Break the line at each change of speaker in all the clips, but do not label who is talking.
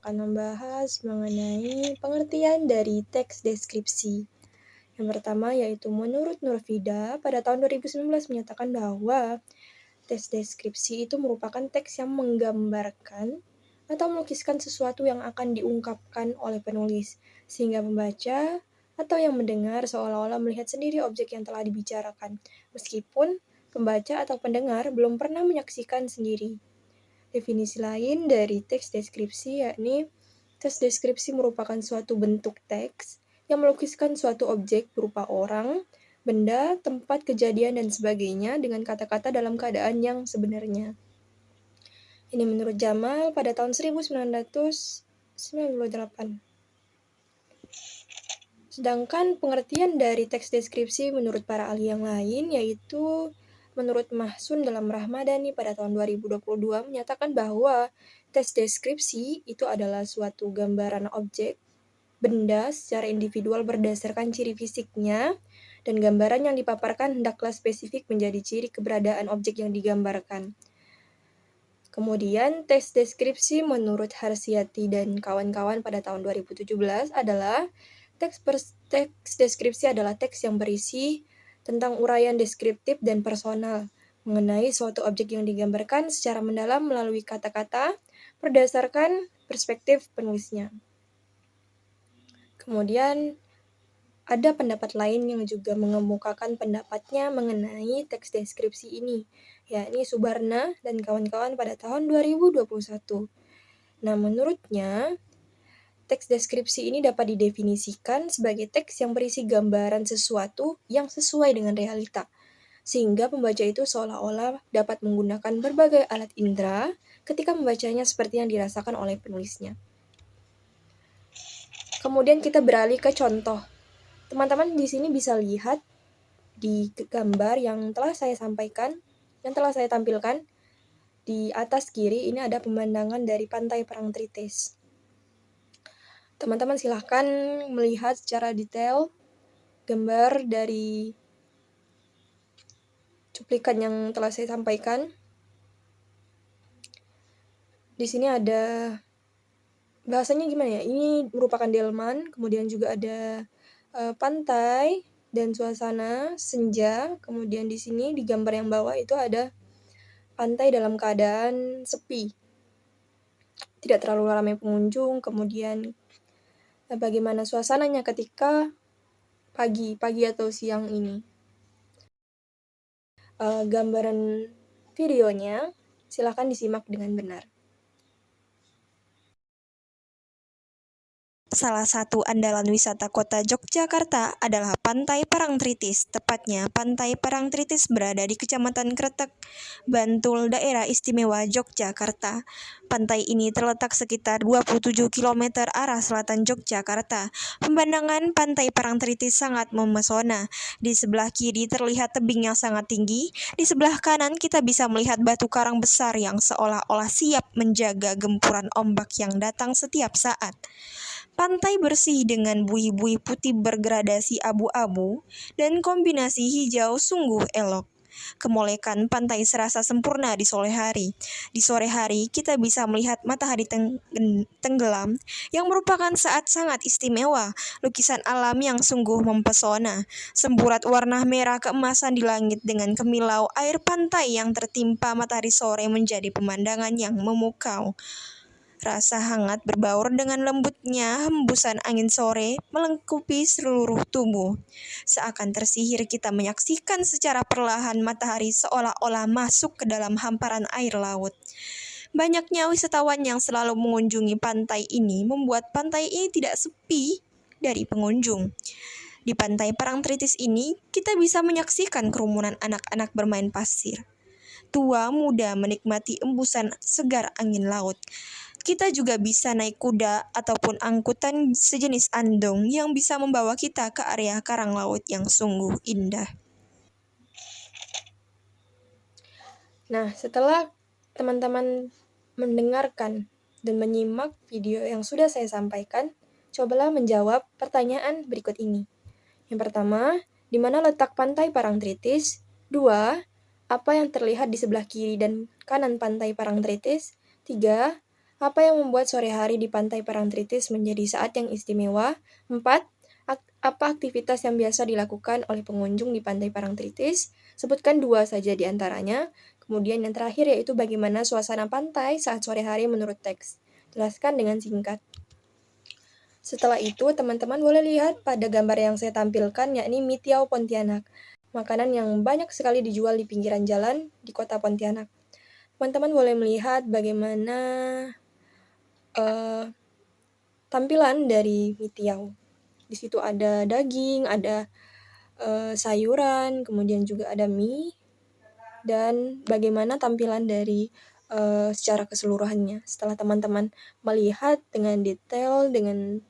akan membahas mengenai pengertian dari teks deskripsi. Yang pertama yaitu menurut Nurfida pada tahun 2019 menyatakan bahwa teks deskripsi itu merupakan teks yang menggambarkan atau melukiskan sesuatu yang akan diungkapkan oleh penulis, sehingga pembaca atau yang mendengar seolah-olah melihat sendiri objek yang telah dibicarakan, meskipun pembaca atau pendengar belum pernah menyaksikan sendiri. Definisi lain dari teks deskripsi yakni teks deskripsi merupakan suatu bentuk teks yang melukiskan suatu objek berupa orang, benda, tempat, kejadian, dan sebagainya dengan kata-kata dalam keadaan yang sebenarnya. Ini menurut Jamal pada tahun 1998. Sedangkan pengertian dari teks deskripsi menurut para ahli yang lain yaitu menurut Mahsun dalam Rahmadani pada tahun 2022 menyatakan bahwa teks deskripsi itu adalah suatu gambaran objek, benda secara individual berdasarkan ciri fisiknya, dan gambaran yang dipaparkan hendaklah spesifik menjadi ciri keberadaan objek yang digambarkan. Kemudian, teks deskripsi menurut Harsiati dan kawan-kawan pada tahun 2017 adalah teks deskripsi adalah teks yang berisi tentang uraian deskriptif dan personal mengenai suatu objek yang digambarkan secara mendalam melalui kata-kata berdasarkan perspektif penulisnya. Kemudian, ada pendapat lain yang juga mengemukakan pendapatnya mengenai teks deskripsi ini, yakni Subarna dan kawan-kawan pada tahun 2021. Nah, menurutnya, teks deskripsi ini dapat didefinisikan sebagai teks yang berisi gambaran sesuatu yang sesuai dengan realita, sehingga pembaca itu seolah-olah dapat menggunakan berbagai alat indera ketika membacanya seperti yang dirasakan oleh penulisnya. Kemudian kita beralih ke contoh. Teman-teman di sini bisa lihat di gambar yang telah saya sampaikan, yang telah saya tampilkan. Di atas kiri ini ada pemandangan dari pantai Parangtritis. Teman-teman silahkan melihat secara detail gambar dari cuplikan yang telah saya sampaikan. Di sini ada bahasanya gimana ya? Ini merupakan delman, kemudian juga ada pantai dan suasana senja. Kemudian di sini di gambar yang bawah itu ada pantai dalam keadaan sepi, tidak terlalu ramai pengunjung. Kemudian bagaimana suasananya ketika pagi atau siang ini. Gambaran videonya silakan disimak dengan benar.
Salah satu andalan wisata kota Yogyakarta adalah Pantai Parangtritis. Tepatnya, Pantai Parangtritis berada di Kecamatan Kretek, Bantul, Daerah Istimewa Yogyakarta. Pantai ini terletak sekitar 27 km arah selatan Yogyakarta. Pemandangan Pantai Parangtritis sangat memesona. Di sebelah kiri terlihat tebing yang sangat tinggi. Di sebelah kanan kita bisa melihat batu karang besar yang seolah-olah siap menjaga gempuran ombak yang datang setiap saat. Pantai bersih dengan buih-buih putih bergradasi abu-abu dan kombinasi hijau sungguh elok. Kemolekan pantai serasa sempurna di sore hari. Di sore hari, kita bisa melihat matahari tenggelam yang merupakan saat sangat istimewa, lukisan alam yang sungguh mempesona. Semburat warna merah keemasan di langit dengan kemilau air pantai yang tertimpa matahari sore menjadi pemandangan yang memukau. Rasa hangat berbaur dengan lembutnya hembusan angin sore melengkupi seluruh tubuh. Seakan tersihir kita menyaksikan secara perlahan matahari seolah-olah masuk ke dalam hamparan air laut. Banyaknya wisatawan yang selalu mengunjungi pantai ini membuat pantai ini tidak sepi dari pengunjung. Di Pantai Parangtritis ini, kita bisa menyaksikan kerumunan anak-anak bermain pasir. Tua muda menikmati embusan segar angin laut. Kita juga bisa naik kuda ataupun angkutan sejenis andong yang bisa membawa kita ke area karang laut yang sungguh indah.
Nah, setelah teman-teman mendengarkan dan menyimak video yang sudah saya sampaikan, cobalah menjawab pertanyaan berikut ini. Yang pertama, di mana letak pantai Parangtritis? 2. Apa yang terlihat di sebelah kiri dan kanan pantai Parangtritis? 3. Apa yang membuat sore hari di Pantai Parangtritis menjadi saat yang istimewa? 4. Apa aktivitas yang biasa dilakukan oleh pengunjung di Pantai Parangtritis? Sebutkan 2 saja di antaranya. Kemudian yang terakhir yaitu bagaimana suasana pantai saat sore hari menurut teks. Jelaskan dengan singkat. Setelah itu, teman-teman boleh lihat pada gambar yang saya tampilkan, yakni mie tiaw Pontianak. Makanan yang banyak sekali dijual di pinggiran jalan di kota Pontianak. Teman-teman boleh melihat bagaimana tampilan dari mie tiaw. Di situ ada daging, ada sayuran, kemudian juga ada mie, dan bagaimana tampilan dari secara keseluruhannya. Setelah teman-teman melihat dengan detail, dengan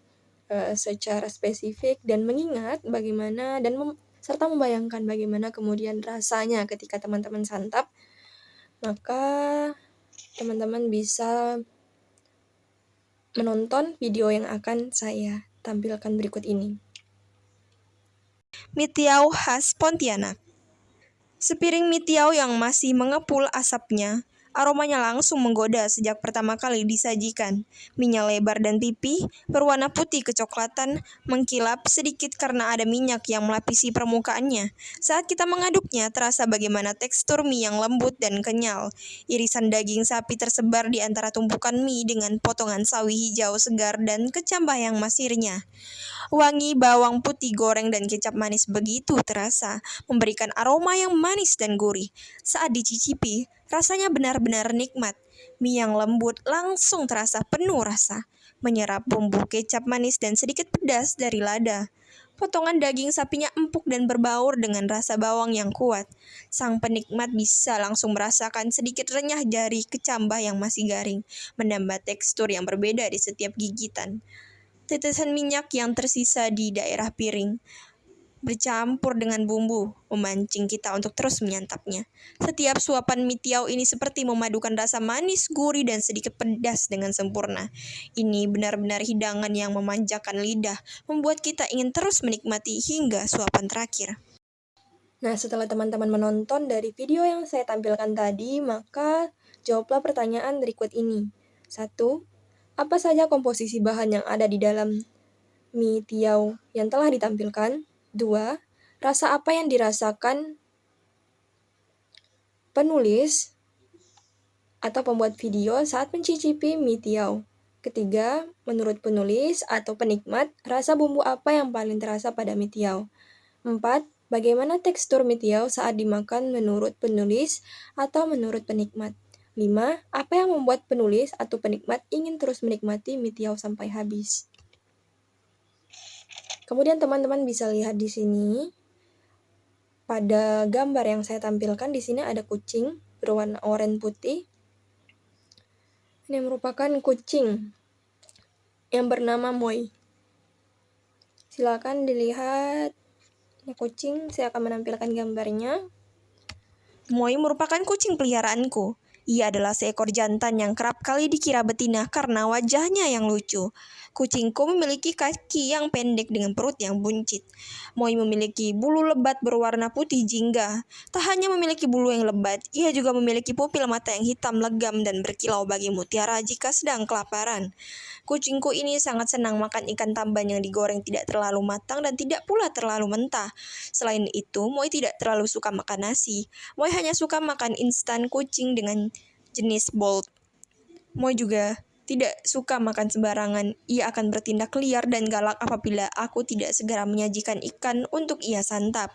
secara spesifik, dan mengingat bagaimana, dan serta membayangkan bagaimana kemudian rasanya ketika teman-teman santap, maka teman-teman bisa menonton video yang akan saya tampilkan berikut ini.
Mie tiaw khas Pontianak. Sepiring mie tiaw yang masih mengepul asapnya, aromanya langsung menggoda sejak pertama kali disajikan. Minyak lebar dan pipih, berwarna putih kecoklatan, mengkilap sedikit karena ada minyak yang melapisi permukaannya. Saat kita mengaduknya, terasa bagaimana tekstur mie yang lembut dan kenyal. Irisan daging sapi tersebar di antara tumpukan mie dengan potongan sawi hijau segar dan kecambah yang masih renyah. Wangi bawang putih goreng dan kecap manis begitu terasa, memberikan aroma yang manis dan gurih. Saat dicicipi, rasanya benar-benar nikmat. Mie yang lembut langsung terasa penuh rasa, menyerap bumbu kecap manis dan sedikit pedas dari lada. Potongan daging sapinya empuk dan berbaur dengan rasa bawang yang kuat. Sang penikmat bisa langsung merasakan sedikit renyah dari kecambah yang masih garing, menambah tekstur yang berbeda di setiap gigitan. Tetesan minyak yang tersisa di daerah piring bercampur dengan bumbu, memancing kita untuk terus menyantapnya. Setiap suapan mie tiaw ini seperti memadukan rasa manis, gurih, dan sedikit pedas dengan sempurna. Ini benar-benar hidangan yang memanjakan lidah, membuat kita ingin terus menikmati hingga suapan terakhir.
Nah, setelah teman-teman menonton dari video yang saya tampilkan tadi, maka jawablah pertanyaan berikut ini. 1. Apa saja komposisi bahan yang ada di dalam mie tiaw yang telah ditampilkan? 2. Rasa apa yang dirasakan penulis atau pembuat video saat mencicipi mie tiaw? Ketiga, menurut penulis atau penikmat, rasa bumbu apa yang paling terasa pada mie tiaw? 4. Bagaimana tekstur mie tiaw saat dimakan menurut penulis atau menurut penikmat? 5. Apa yang membuat penulis atau penikmat ingin terus menikmati mie tiaw sampai habis? Kemudian teman-teman bisa lihat di sini, pada gambar yang saya tampilkan di sini ada kucing berwarna oranye putih. Ini merupakan kucing yang bernama Moi. Silakan dilihat. Ini kucing, saya akan menampilkan gambarnya.
Moi merupakan kucing peliharaanku. Ia adalah seekor jantan yang kerap kali dikira betina karena wajahnya yang lucu. Kucingku memiliki kaki yang pendek dengan perut yang buncit. Moi memiliki bulu lebat berwarna putih jingga. Tak hanya memiliki bulu yang lebat, ia juga memiliki pupil mata yang hitam legam dan berkilau bagi mutiara jika sedang kelaparan. Kucingku ini sangat senang makan ikan tamban yang digoreng tidak terlalu matang dan tidak pula terlalu mentah. Selain itu, Moi tidak terlalu suka makan nasi. Moi hanya suka makan instan kucing dengan jenis bold. Moi juga tidak suka makan sembarangan. Ia akan bertindak liar dan galak apabila aku tidak segera menyajikan ikan untuk ia santap.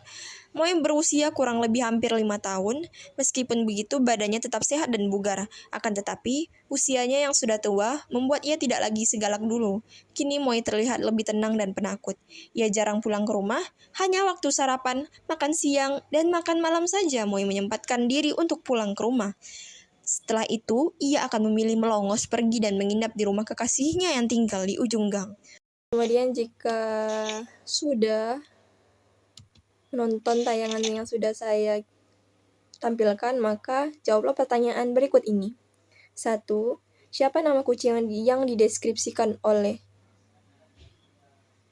Moi berusia kurang lebih hampir 5 tahun. Meskipun begitu, badannya tetap sehat dan bugar. Akan tetapi, usianya yang sudah tua membuat ia tidak lagi segalak dulu. Kini Moi terlihat lebih tenang dan penakut. Ia jarang pulang ke rumah, hanya waktu sarapan, makan siang, dan makan malam saja Moi menyempatkan diri untuk pulang ke rumah. Setelah itu, ia akan memilih melongos pergi dan menginap di rumah kekasihnya yang tinggal di ujung gang.
Kemudian jika sudah menonton tayangan yang sudah saya tampilkan, maka jawablah pertanyaan berikut ini. 1. Siapa nama kucing yang dideskripsikan oleh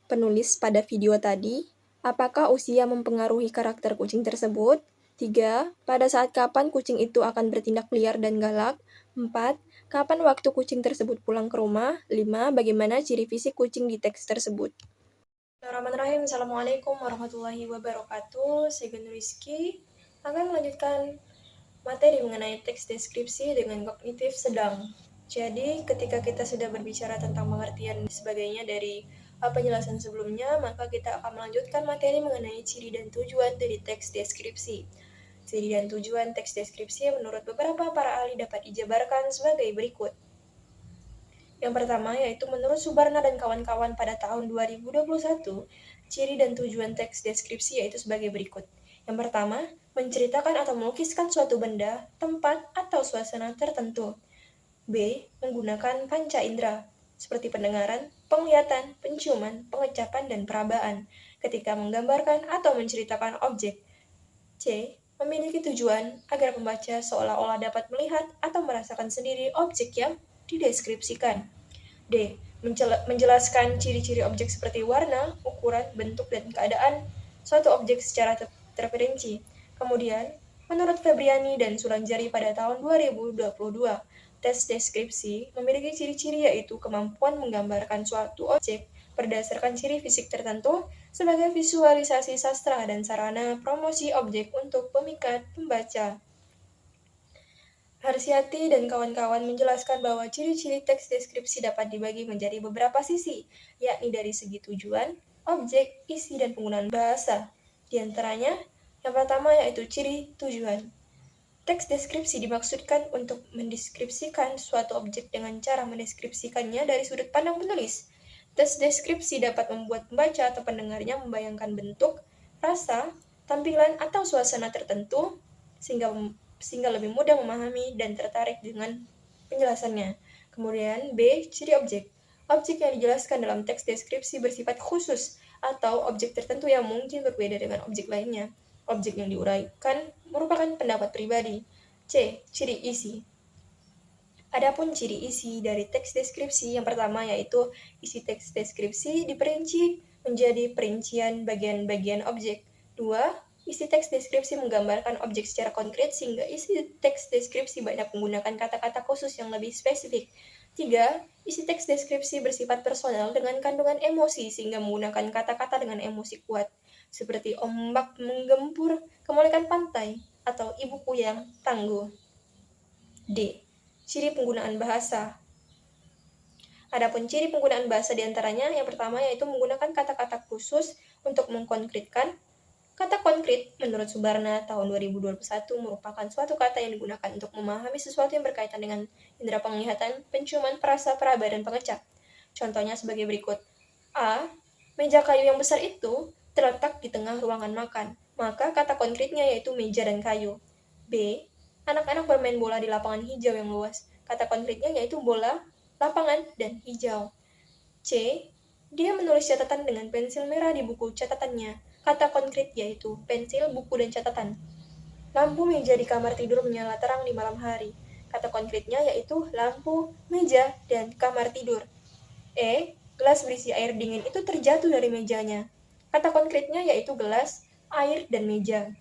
penulis pada video tadi? Apakah usia mempengaruhi karakter kucing tersebut? 3. Pada saat kapan kucing itu akan bertindak liar dan galak? 4. Kapan waktu kucing tersebut pulang ke rumah? 5. Bagaimana ciri fisik kucing di teks tersebut? Bismillahirrahmanirrahim. Assalamualaikum warahmatullahi wabarakatuh. Saya Gun Rizky akan melanjutkan materi mengenai teks deskripsi dengan kognitif sedang. Jadi, ketika kita sudah berbicara tentang pengertian dan sebagainya dari penjelasan sebelumnya, maka kita akan melanjutkan materi mengenai ciri dan tujuan dari teks deskripsi. Ciri dan tujuan teks deskripsi menurut beberapa para ahli dapat dijabarkan sebagai berikut. Yang pertama yaitu menurut Subarna dan kawan-kawan pada tahun 2021, ciri dan tujuan teks deskripsi yaitu sebagai berikut. Yang pertama, menceritakan atau melukiskan suatu benda, tempat, atau suasana tertentu. B. Menggunakan panca indera, seperti pendengaran, penglihatan, penciuman, pengecapan, dan perabaan, ketika menggambarkan atau menceritakan objek. C. Memiliki tujuan agar pembaca seolah-olah dapat melihat atau merasakan sendiri objek yang dideskripsikan. D. Menjelaskan ciri-ciri objek seperti warna, ukuran, bentuk, dan keadaan suatu objek secara terperinci. Kemudian, menurut Febriani dan Sulanjari pada tahun 2022, tes deskripsi memiliki ciri-ciri yaitu kemampuan menggambarkan suatu objek berdasarkan ciri fisik tertentu sebagai visualisasi sastra dan sarana promosi objek untuk pemikat pembaca. Harsiati dan kawan-kawan menjelaskan bahwa ciri-ciri teks deskripsi dapat dibagi menjadi beberapa sisi, yakni dari segi tujuan, objek, isi, dan penggunaan bahasa. Di antaranya, yang pertama yaitu ciri tujuan. Teks deskripsi dimaksudkan untuk mendeskripsikan suatu objek dengan cara mendeskripsikannya dari sudut pandang penulis. Teks deskripsi dapat membuat pembaca atau pendengarnya membayangkan bentuk, rasa, tampilan, atau suasana tertentu sehingga lebih mudah memahami dan tertarik dengan penjelasannya. Kemudian B. Ciri objek. Objek yang dijelaskan dalam teks deskripsi bersifat khusus atau objek tertentu yang mungkin berbeda dengan objek lainnya. Objek yang diuraikan merupakan pendapat pribadi. C. Ciri isi. Adapun ciri isi dari teks deskripsi yang pertama yaitu isi teks deskripsi diperinci menjadi perincian bagian-bagian objek. 2. Isi teks deskripsi menggambarkan objek secara konkret sehingga isi teks deskripsi banyak menggunakan kata-kata khusus yang lebih spesifik. 3. Isi teks deskripsi bersifat personal dengan kandungan emosi sehingga menggunakan kata-kata dengan emosi kuat, seperti ombak menggempur, kemolekan pantai, atau ibuku yang tangguh. D. Ciri penggunaan bahasa. Adapun ciri penggunaan bahasa diantaranya yang pertama yaitu menggunakan kata-kata khusus untuk mengkonkretkan. Kata konkret menurut Subarna tahun 2021 merupakan suatu kata yang digunakan untuk memahami sesuatu yang berkaitan dengan indera penglihatan, penciuman, perasa, peraba, dan pengecap. Contohnya sebagai berikut. A. Meja kayu yang besar itu terletak di tengah ruangan makan, maka kata konkretnya yaitu meja dan kayu. B. Anak-anak bermain bola di lapangan hijau yang luas, kata konkretnya yaitu bola, lapangan, dan hijau. C. Dia menulis catatan dengan pensil merah di buku catatannya, kata konkret yaitu pensil, buku, dan catatan. Lampu meja di kamar tidur menyala terang di malam hari, kata konkretnya yaitu lampu, meja, dan kamar tidur. E. Gelas berisi air dingin itu terjatuh dari mejanya, kata konkretnya yaitu gelas, air, dan meja.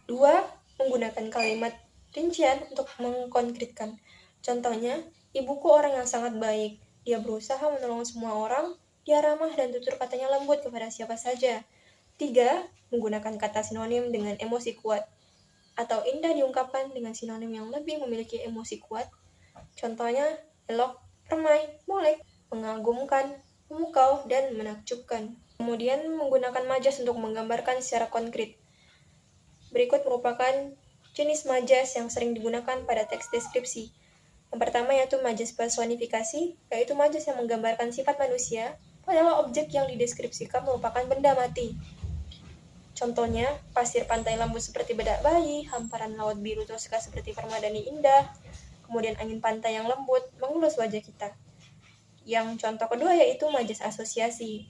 2. Menggunakan kalimat rincian untuk mengkonkretkan. Contohnya, ibuku orang yang sangat baik. Dia berusaha menolong semua orang. Dia ramah dan tutur katanya lembut kepada siapa saja. 3. Menggunakan kata sinonim dengan emosi kuat atau indah diungkapkan dengan sinonim yang lebih memiliki emosi kuat. Contohnya, elok, permai, molek, mengagumkan, memukau, dan menakjubkan. Kemudian menggunakan majas untuk menggambarkan secara konkret. Berikut merupakan jenis majas yang sering digunakan pada teks deskripsi. Yang pertama yaitu majas personifikasi, yaitu majas yang menggambarkan sifat manusia, padahal objek yang dideskripsikan merupakan benda mati. Contohnya, pasir pantai lembut seperti bedak bayi, hamparan laut biru toska seperti permadani indah, kemudian angin pantai yang lembut mengelus wajah kita. Yang contoh kedua yaitu majas asosiasi,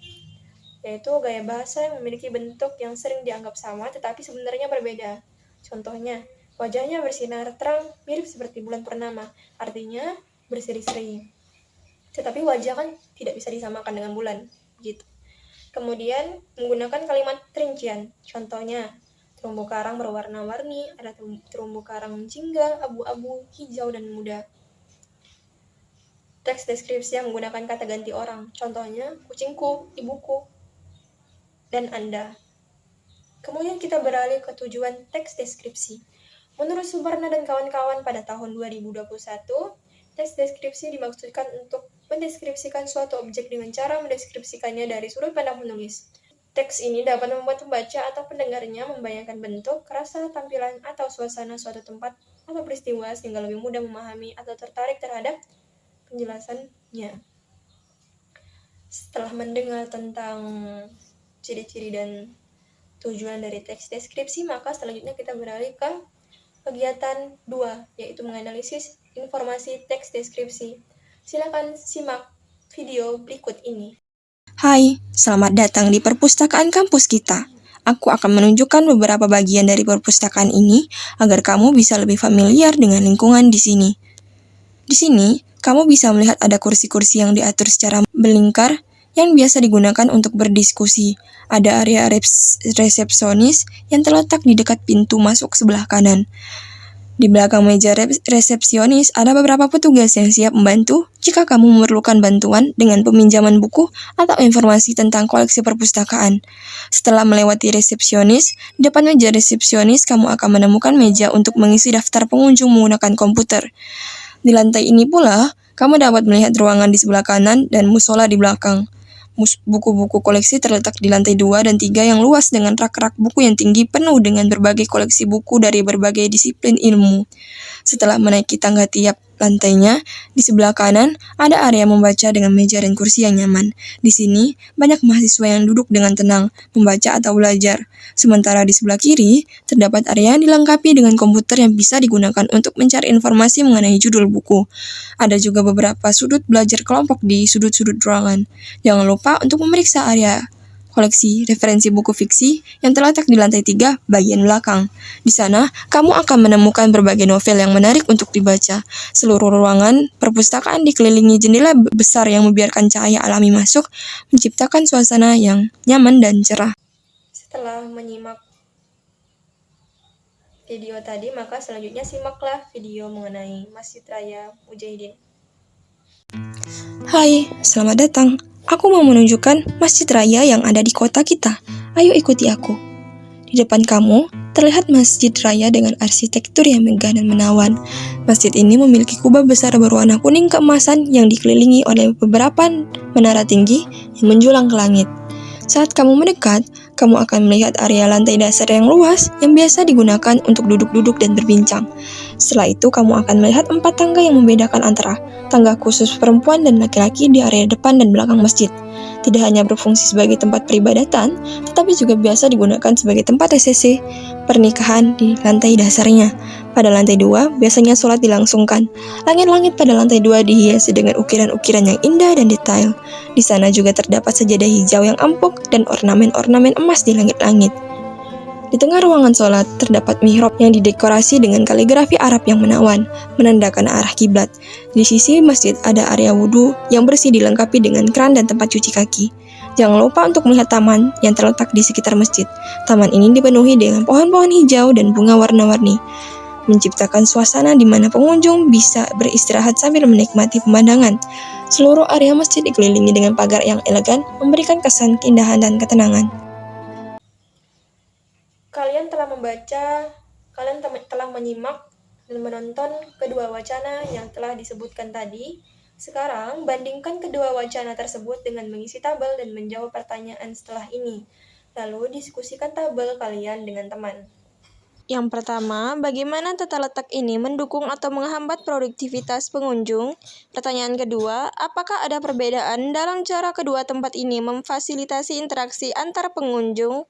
yaitu gaya bahasa yang memiliki bentuk yang sering dianggap sama tetapi sebenarnya berbeda. Contohnya, wajahnya bersinar terang mirip seperti bulan purnama, artinya berseri-seri. Tetapi wajah kan tidak bisa disamakan dengan bulan, gitu. Kemudian menggunakan kalimat rincian. Contohnya, terumbu karang berwarna-warni, ada terumbu karang jingga, abu-abu, hijau, dan muda. teks deskripsi yang menggunakan kata ganti orang. Contohnya, kucingku, ibuku, dan Anda. Kemudian kita beralih ke tujuan teks deskripsi. Menurut Subarna dan kawan-kawan pada tahun 2021, teks deskripsi dimaksudkan untuk mendeskripsikan suatu objek dengan cara mendeskripsikannya dari sudut pandang penulis. Teks ini dapat membuat pembaca atau pendengarnya membayangkan bentuk, rasa, tampilan, atau suasana suatu tempat atau peristiwa sehingga lebih mudah memahami atau tertarik terhadap penjelasannya. Setelah mendengar tentang ciri-ciri dan tujuan dari teks deskripsi, maka selanjutnya kita beralih ke kegiatan 2, yaitu menganalisis informasi teks deskripsi. Silakan simak video berikut ini.
Hai, selamat datang di perpustakaan kampus kita. Aku akan menunjukkan beberapa bagian dari perpustakaan ini agar kamu bisa lebih familiar dengan lingkungan di sini. Di sini, kamu bisa melihat ada kursi-kursi yang diatur secara melingkar yang biasa digunakan untuk berdiskusi. Ada area resepsionis yang terletak di dekat pintu masuk sebelah kanan. Di belakang meja resepsionis ada beberapa petugas yang siap membantu jika kamu memerlukan bantuan dengan peminjaman buku atau informasi tentang koleksi perpustakaan. Setelah melewati resepsionis, di depan meja resepsionis kamu akan menemukan meja untuk mengisi daftar pengunjung menggunakan komputer. Di lantai ini pula, kamu dapat melihat ruangan di sebelah kanan dan musola di belakang. Buku-buku koleksi terletak di lantai 2 dan 3 yang luas dengan rak-rak buku yang tinggi penuh dengan berbagai koleksi buku dari berbagai disiplin ilmu. Setelah menaiki tangga tiap lantainya, di sebelah kanan ada area membaca dengan meja dan kursi yang nyaman. Di sini, banyak mahasiswa yang duduk dengan tenang, membaca atau belajar. Sementara di sebelah kiri, terdapat area yang dilengkapi dengan komputer yang bisa digunakan untuk mencari informasi mengenai judul buku. Ada juga beberapa sudut belajar kelompok di sudut-sudut ruangan. Jangan lupa untuk memeriksa area koleksi referensi buku fiksi yang terletak di lantai 3 bagian belakang. Di sana, kamu akan menemukan berbagai novel yang menarik untuk dibaca. Seluruh ruangan perpustakaan dikelilingi jendela besar yang membiarkan cahaya alami masuk, menciptakan suasana yang nyaman dan cerah.
Setelah menyimak video tadi, maka selanjutnya simaklah video mengenai Masjid Raya Mujahidin.
Hai, selamat datang. Aku mau menunjukkan masjid raya yang ada di kota kita. Ayo ikuti aku. Di depan kamu, terlihat masjid raya dengan arsitektur yang megah dan menawan. Masjid ini memiliki kubah besar berwarna kuning keemasan yang dikelilingi oleh beberapa menara tinggi yang menjulang ke langit. Saat kamu mendekat, kamu akan melihat area lantai dasar yang luas yang biasa digunakan untuk duduk-duduk dan berbincang. Setelah itu, kamu akan melihat 4 tangga yang membedakan antara tangga khusus perempuan dan laki-laki di area depan dan belakang masjid. Tidak hanya berfungsi sebagai tempat peribadatan, tetapi juga biasa digunakan sebagai tempat resepsi pernikahan di lantai dasarnya. Pada lantai 2, biasanya sholat dilangsungkan. Langit-langit pada lantai 2 dihiasi dengan ukiran-ukiran yang indah dan detail. Di sana juga terdapat sajadah hijau yang empuk dan ornamen-ornamen emas di langit-langit. Di tengah ruangan sholat, terdapat mihrab yang didekorasi dengan kaligrafi Arab yang menawan, menandakan arah kiblat. Di sisi masjid ada area wudhu yang bersih dilengkapi dengan keran dan tempat cuci kaki. Jangan lupa untuk melihat taman yang terletak di sekitar masjid. Taman ini dipenuhi dengan pohon-pohon hijau dan bunga warna-warni, menciptakan suasana di mana pengunjung bisa beristirahat sambil menikmati pemandangan. Seluruh area masjid dikelilingi dengan pagar yang elegan, memberikan kesan keindahan dan ketenangan.
Kalian telah menyimak dan menonton kedua wacana yang telah disebutkan tadi. Sekarang, bandingkan kedua wacana tersebut dengan mengisi tabel dan menjawab pertanyaan setelah ini. Lalu, diskusikan tabel kalian dengan teman.
Yang pertama, bagaimana tata letak ini mendukung atau menghambat produktivitas pengunjung? Pertanyaan kedua, apakah ada perbedaan dalam cara kedua tempat ini memfasilitasi interaksi antar pengunjung?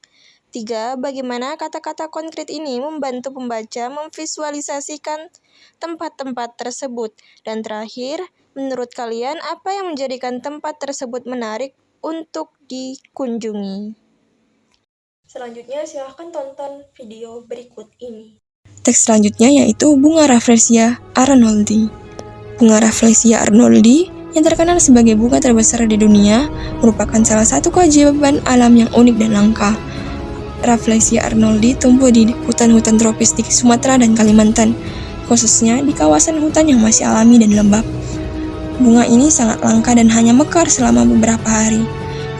3. Bagaimana kata-kata konkret ini membantu pembaca memvisualisasikan tempat-tempat tersebut? Dan terakhir, menurut kalian apa yang menjadikan tempat tersebut menarik untuk dikunjungi?
Selanjutnya, silahkan tonton video berikut ini.
Teks selanjutnya yaitu Bunga Rafflesia arnoldi. Bunga Rafflesia arnoldi yang terkenal sebagai bunga terbesar di dunia merupakan salah satu keajaiban alam yang unik dan langka. Rafflesia arnoldi tumbuh di hutan-hutan tropis di Sumatera dan Kalimantan, khususnya di kawasan hutan yang masih alami dan lembab. Bunga ini sangat langka dan hanya mekar selama beberapa hari.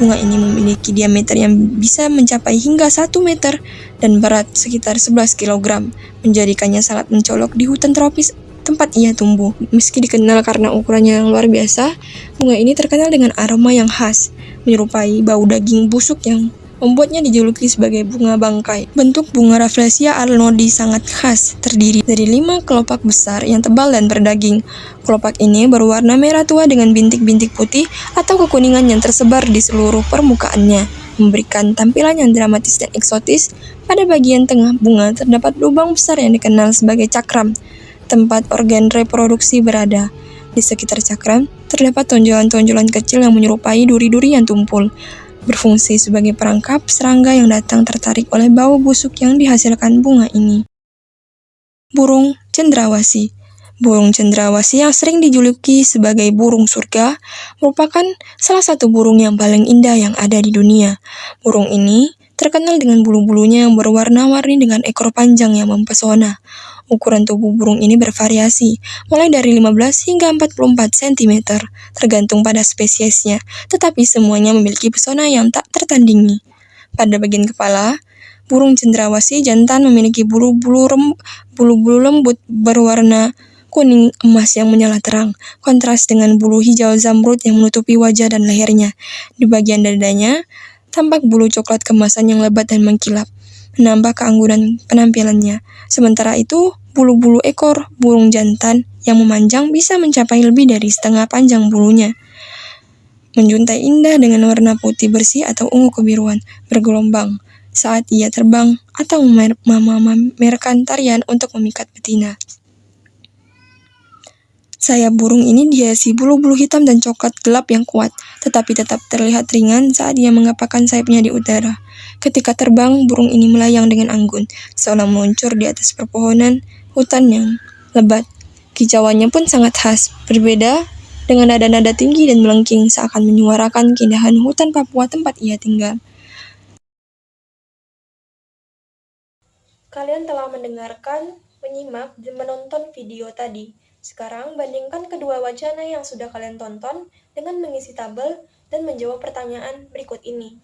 Bunga ini memiliki diameter yang bisa mencapai hingga 1 meter dan berat sekitar 11 kg, menjadikannya sangat mencolok di hutan tropis tempat ia tumbuh. Meski dikenal karena ukurannya yang luar biasa, bunga ini terkenal dengan aroma yang khas, menyerupai bau daging busuk yang membuatnya dijuluki sebagai bunga bangkai. Bentuk bunga Rafflesia arnoldii sangat khas, terdiri dari 5 kelopak besar yang tebal dan berdaging. Kelopak ini berwarna merah tua dengan bintik-bintik putih atau kekuningan yang tersebar di seluruh permukaannya, memberikan tampilan yang dramatis dan eksotis. Pada bagian tengah bunga terdapat lubang besar yang dikenal sebagai cakram, tempat organ reproduksi berada. Di sekitar cakram, terdapat tonjolan-tonjolan kecil yang menyerupai duri-duri yang tumpul, berfungsi sebagai perangkap serangga yang datang tertarik oleh bau busuk yang dihasilkan bunga ini. Burung cendrawasih. Burung cendrawasih yang sering dijuluki sebagai burung surga merupakan salah satu burung yang paling indah yang ada di dunia. Burung ini terkenal dengan bulu-bulunya yang berwarna-warni dengan ekor panjang yang mempesona. Ukuran tubuh burung ini bervariasi, mulai dari 15 hingga 44 cm, tergantung pada spesiesnya, tetapi semuanya memiliki pesona yang tak tertandingi. Pada bagian kepala, burung cendrawasih jantan memiliki bulu-bulu lembut berwarna kuning emas yang menyala terang, kontras dengan bulu hijau zamrud yang menutupi wajah dan lehernya. Di bagian dadanya, tampak bulu coklat kemasan yang lebat dan mengkilap, menambah keanggunan penampilannya. Sementara itu, bulu-bulu ekor burung jantan yang memanjang bisa mencapai lebih dari setengah panjang bulunya. Menjuntai indah dengan warna putih bersih atau ungu kebiruan, bergelombang saat ia terbang atau memamerkan tarian untuk memikat betina. Sayap burung ini dihiasi bulu-bulu hitam dan coklat gelap yang kuat, tetapi tetap terlihat ringan saat ia mengepakkan sayapnya di udara. Ketika terbang, burung ini melayang dengan anggun, seolah meluncur di atas perpohonan hutan yang lebat. Kicauannya pun sangat khas, berbeda dengan nada-nada tinggi dan melengking seakan menyuarakan keindahan hutan Papua tempat ia tinggal.
Kalian telah mendengarkan, menyimak, dan menonton video tadi. Sekarang bandingkan kedua wacana yang sudah kalian tonton dengan mengisi tabel dan menjawab pertanyaan berikut ini.